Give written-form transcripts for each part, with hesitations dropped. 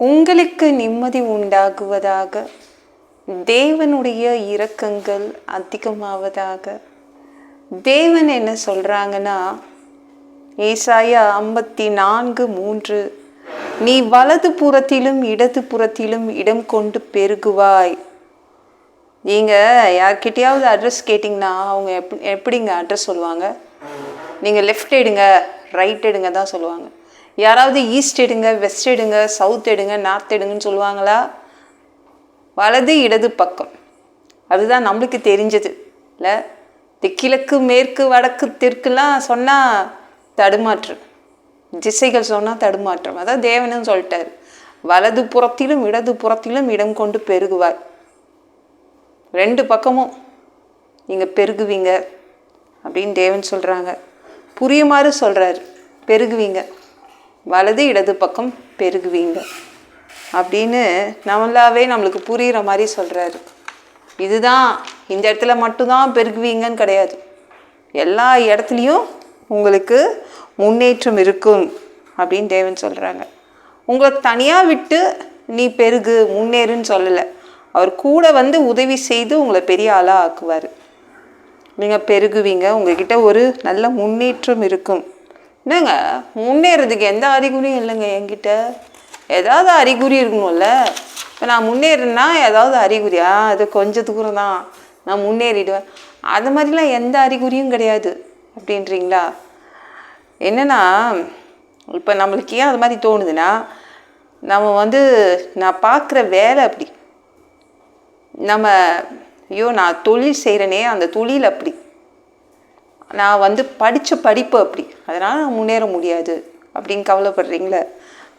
உங்களுக்கு நிம்மதி உண்டாகுவதாக. தேவனுடைய இரக்கங்கள் அதிகமாவதாக. தேவன் என்ன சொல்றாங்கன்னா, ஏசாயா 54:3, நீ வலது புறத்திலும் இடது புறத்திலும் இடம் கொண்டு பெருகுவாய். நீங்கள் யார்கிட்டையாவது அட்ரஸ் கேட்டிங்கன்னா அவங்க எப்படிங்க அட்ரஸ் சொல்லுவாங்க? நீங்கள் லெஃப்ட் எடுங்க, ரைட் எடுங்க தான் சொல்லுவாங்க. யாராவது ஈஸ்ட் எடுங்க, வெஸ்ட் எடுங்க, சவுத் எடுங்க, நார்த் எடுங்கன்னு சொல்லுவாங்களா? வலது இடது பக்கம், அதுதான் நம்மளுக்கு தெரிஞ்சது இல்லை. இந்த கிழக்கு மேற்கு வடக்கு தெற்குலாம் சொன்னால் தடுமாற்றம், திசைகள் சொன்னால் தடுமாற்றம். அதான் தேவனும் சொல்லிட்டார், வலது புறத்திலும் இடது புறத்திலும் இடம் கொண்டு பெருகுவாய். ரெண்டு பக்கமும் நீங்கள் பெருகுவீங்க அப்படின்னு தேவன் சொல்கிறாங்க. புரியுமாறு சொல்கிறாரு, பெருகுவீங்க, வலது இடது பக்கம் பெருகுவீங்க அப்படின்னு நம்மளுக்கு புரிகிற மாதிரி சொல்கிறாரு. இதுதான் இந்த இடத்துல மட்டும்தான் பெருகுவீங்கன்னு கிடையாது, எல்லா இடத்துலையும் உங்களுக்கு முன்னேற்றம் இருக்கும் அப்படின்னு தேவன் சொல்கிறாங்க. உங்களை தனியாக விட்டு நீ பெருகு முன்னேறுன்னு சொல்லலை, அவர் கூட வந்து உதவி செய்து உங்களை பெரிய ஆளாக ஆக்குவார். நீங்கள் பெருகுவீங்க, உங்ககிட்ட ஒரு நல்ல முன்னேற்றம் இருக்கும். என்னங்க முன்னேறதுக்கு எந்த அறிகுறியும் இல்லைங்க என்கிட்ட. ஏதாவது அறிகுறி இருக்கணும்ல. இப்போ நான் முன்னேறேன்னா ஏதாவது அறிகுறியா? அது கொஞ்சம் தூரம் தான் நான் முன்னேறிடுவேன், அது மாதிரிலாம் எந்த அறிகுறியும் கிடையாது அப்படின்றீங்களா? என்னென்னா, இப்போ நம்மளுக்கு ஏன் அது மாதிரி தோணுதுன்னா, நம்ம நான் பார்க்குற வேலை அப்படி, ஐயோ நான் தொழில் செய்கிறேனே அந்த தொழில் அப்படி, நான் படித்த படிப்பு அப்படி, அதனால் நான் முன்னேற முடியாது அப்படின்னு கவலைப்படுறீங்களே.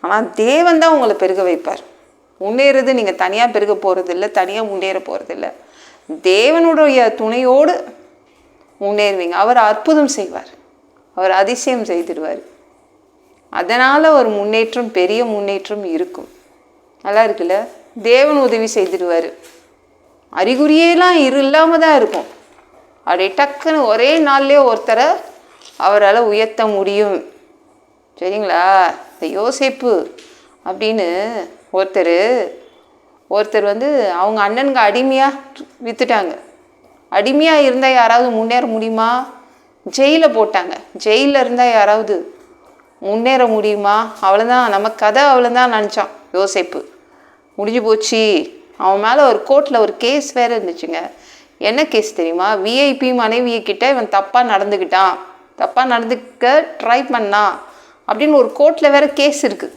ஆனால் தேவன் தான் உங்களை பெருக வைப்பார். முன்னேறது நீங்கள் தனியாக பெருக போகிறதில்ல, தனியாக முன்னேற போகிறதில்ல, தேவனுடைய துணையோடு முன்னேறுவீங்க. அவர் அற்புதம் செய்வார், அவர் அதிசயம் செய்திடுவார். அதனால் ஒரு முன்னேற்றம், பெரிய முன்னேற்றம் இருக்கும். நல்லா இருக்குல்ல? தேவன் உதவி செய்திடுவார். அறிகுறியெல்லாம் இல்லாமல் தான் இருக்கும். அப்படி டக்குன்னு ஒரே நாள்லேயே ஒருத்தரை அவரால் உயர்த்த முடியும். சரிங்களா? இந்த யோசேப்பு அப்படின்னு ஒருத்தர் அவங்க அண்ணனுக்கு அடிமையாக விற்றுட்டாங்க. அடிமையாக இருந்தால் யாராவது முன்னேற முடியுமா? ஜெயிலில் போட்டாங்க. ஜெயிலில் இருந்தால் யாராவது முன்னேற முடியுமா? அவ்வளோதான், நம்ம கதை அவ்வளோதான் நினச்சான் யோசேப்பு. முடிஞ்சு போச்சு. அவன் மேலே ஒரு கோர்ட்டில் ஒரு கேஸ் வேறு இருந்துச்சுங்க. என்ன கேஸ் தெரியுமா? விஐபி மனைவியக்கிட்ட இவன் தப்பாக நடந்துக்க ட்ரை பண்ணான் அப்படின்னு ஒரு கோர்ட்டில் வேறு கேஸ் இருக்குது.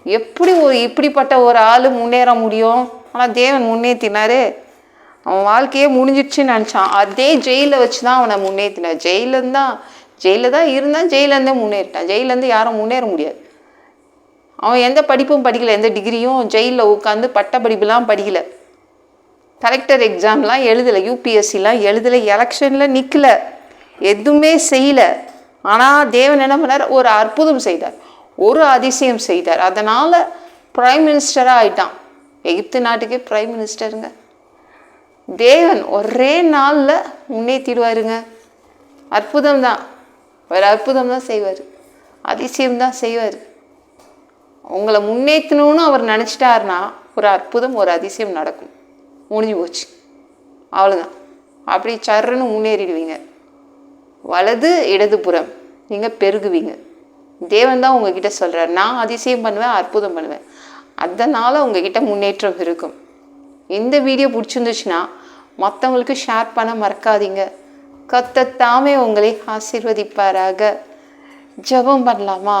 எப்படி இப்படிப்பட்ட ஒரு ஆள் முன்னேற முடியும்? ஆனால் தேவன் முன்னேற்றினாரு. அவன் வாழ்க்கையே முடிஞ்சிடுச்சுன்னு நினச்சான். அதே ஜெயிலில் வச்சு தான் அவனை முன்னேற்றினார். ஜெயிலில் தான் இருந்தான், ஜெயிலேருந்தே முன்னேறிட்டான். ஜெயிலேருந்து யாரும் முன்னேற முடியாது. அவன் எந்த படிப்பும் படிக்கலை, எந்த டிகிரியும் ஜெயிலில் உட்காந்து பட்ட படிப்புலாம் படிக்கலை, கலெக்டர் எக்ஸாம்லாம் எழுதலை, யூபிஎஸ்சிலாம் எழுதலை, எலெக்ஷனில் நிற்கலை, எதுவுமே செய்யலை. ஆனால் தேவன் என்ன பண்ணார்? ஒரு அற்புதம் செய்தார், ஒரு அதிசயம் செய்தார். அதனால் பிரைம் மினிஸ்டராக ஆயிட்டான். எகிப்து நாட்டுக்கே பிரைம் மினிஸ்டருங்க. தேவன் ஒரே நாளில் முன்னேற்றிடுவாருங்க. அற்புதம் தான், ஒரு அற்புதம் தான் செய்வார், அதிசயம்தான் செய்வார். உங்களை முன்னேற்றணும்னு அவர் நினச்சிட்டாருன்னா ஒரு அற்புதம், ஒரு அதிசயம் நடக்கும். முடிஞ்சு போச்சு, அவ்வளோதான். அப்படி சர்ன்னு முன்னேறிடுவீங்க. வலது இடதுபுறம் நீங்கள் பெருகுவீங்க. தேவன் தான் உங்ககிட்ட சொல்கிறார், நான் அதிசயம் பண்ணுவேன், அற்புதம் பண்ணுவேன். அதனால் உங்ககிட்ட முன்னேற்றம் இருக்கும். இந்த வீடியோ பிடிச்சிருந்துச்சுன்னா மற்றவங்களுக்கு ஷேர் பண்ண மறக்காதீங்க. கர்த்தர் தாமே உங்களை ஆசீர்வதிப்பாராக. ஜெபம் பண்ணலாமா?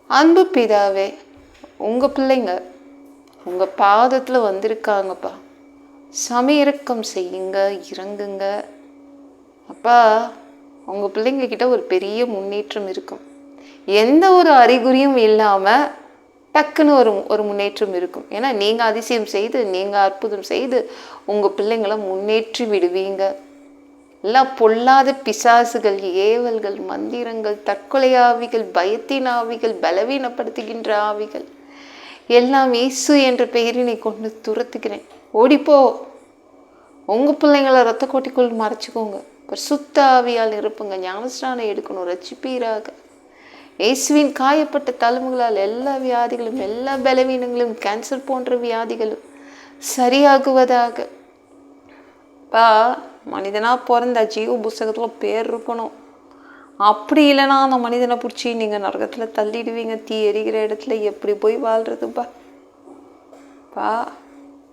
அன்பு பிதாவே, உங்கள் பிள்ளைங்க உங்கள் பாதத்தில் வந்திருக்காங்கப்பா. சமீரக்கம் செய்யுங்க, இறங்குங்க அப்பா. உங்கள் பிள்ளைங்க கிட்ட ஒரு பெரிய முன்னேற்றம் இருக்கும். எந்த ஒரு அறிகுறியும் இல்லாமல் டக்குன்னு ஒரு முன்னேற்றம் இருக்கும். ஏன்னா நீங்கள் அதிசயம் செய்து, நீங்கள் அற்புதம் செய்து உங்கள் பிள்ளைங்களை முன்னேற்றி விடுவீங்க. எல்லாம் பொல்லாத பிசாசுகள், ஏவல்கள், மந்திரங்கள், தற்கொலை ஆவிகள், பயத்தின் ஆவிகள், பலவீனப்படுத்துகின்ற ஆவிகள் எல்லாம் இயேசு என்ற பெயரினை கொண்டு துரத்துக்கிறேன். ஓடிப்போ. உங்கள் பிள்ளைங்களை ரத்த கோட்டிக்குள் மறைச்சிக்கோங்க. பரிசுத்த ஆவியால் இருப்புங்க. ஞானஸ்நானம் எடுக்கணும், ரட்சிப்பீராக. இயேசுவின் காயப்பட்ட தழும்புகளால் எல்லா வியாதிகளும், எல்லா பலவீனங்களும், கேன்சர் போன்ற வியாதிகளும் சரியாகுவதாக. பா, மனிதனா பிறந்த ஜீவ புஸ்தகத்துல பேர் இருக்கணும். அப்படி இல்லைன்னா அந்த மனிதனை பிடிச்சி நீங்க நரகத்துல தள்ளிடுவீங்க. தீ எரிகிற இடத்துல எப்படி போய் வாழ்றதுப்பா? பா,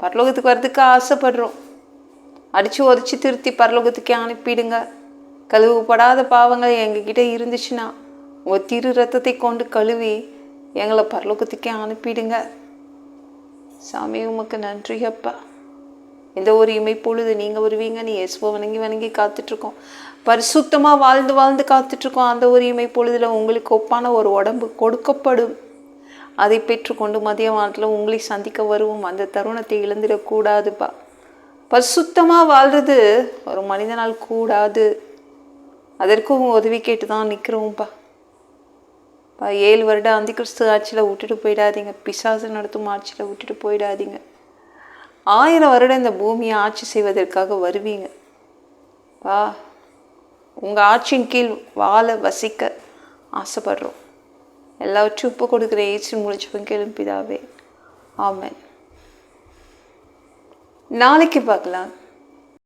பரலோகத்துக்கு வர்றதுக்கு ஆசைப்படுறோம். அடிச்சு உதச்சி திருத்தி பரலோகத்துக்கே அனுப்பிடுங்க. கழுவுப்படாத பாவங்கள் எங்ககிட்ட இருந்துச்சுன்னா உங்கள் திரு ரத்தத்தை கொண்டு கழுவி எங்களை பரலோகத்துக்கே அனுப்பிடுங்க. சாமி உமக்கு நன்றி அப்பா. எந்த ஒரு இமைப்பொழுது நீங்கள் வருவீங்கன்னு இயேசுவை வணங்கி வணங்கி காத்துட்ருக்கோம். பரிசுத்தமாக வாழ்ந்து வாழ்ந்து காத்துட்ருக்கோம். அந்த ஒரு இமைப்பொழுதில் உங்களுக்கு ஒப்பான ஒரு உடம்பு கொடுக்கப்படும். அதை பெற்றுக்கொண்டு மதிய வாரத்தில் உங்களை சந்திக்க வருவோம். அந்த தருணத்தை இழந்துடக்கூடாதுப்பா. பரிசுத்தமாக வாழ்றது ஒரு மனிதனால் கூடாது. அதற்கும் உதவி கேட்டு தான் நிற்கிறோம்ப்பா. 7 வருடம் அந்தி கிறிஸ்து ஆட்சியில் விட்டுட்டு போயிடாதீங்க. பிசாசு நடத்தும் ஆட்சியில் விட்டுட்டு போயிடாதீங்க. 1000 வருடம் இந்த பூமியை ஆட்சி செய்வதற்காக வருவீங்க. உங்கள் ஆட்சியின் கீழ் வாழ வசிக்க ஆசைப்படுறோம். எல்லாவற்றையும் உப்பு கொடுக்குற ஏற்று முடிச்சவன் கேளும் பிதாவே. ஆமென். நாளைக்கு பார்க்கலாம்.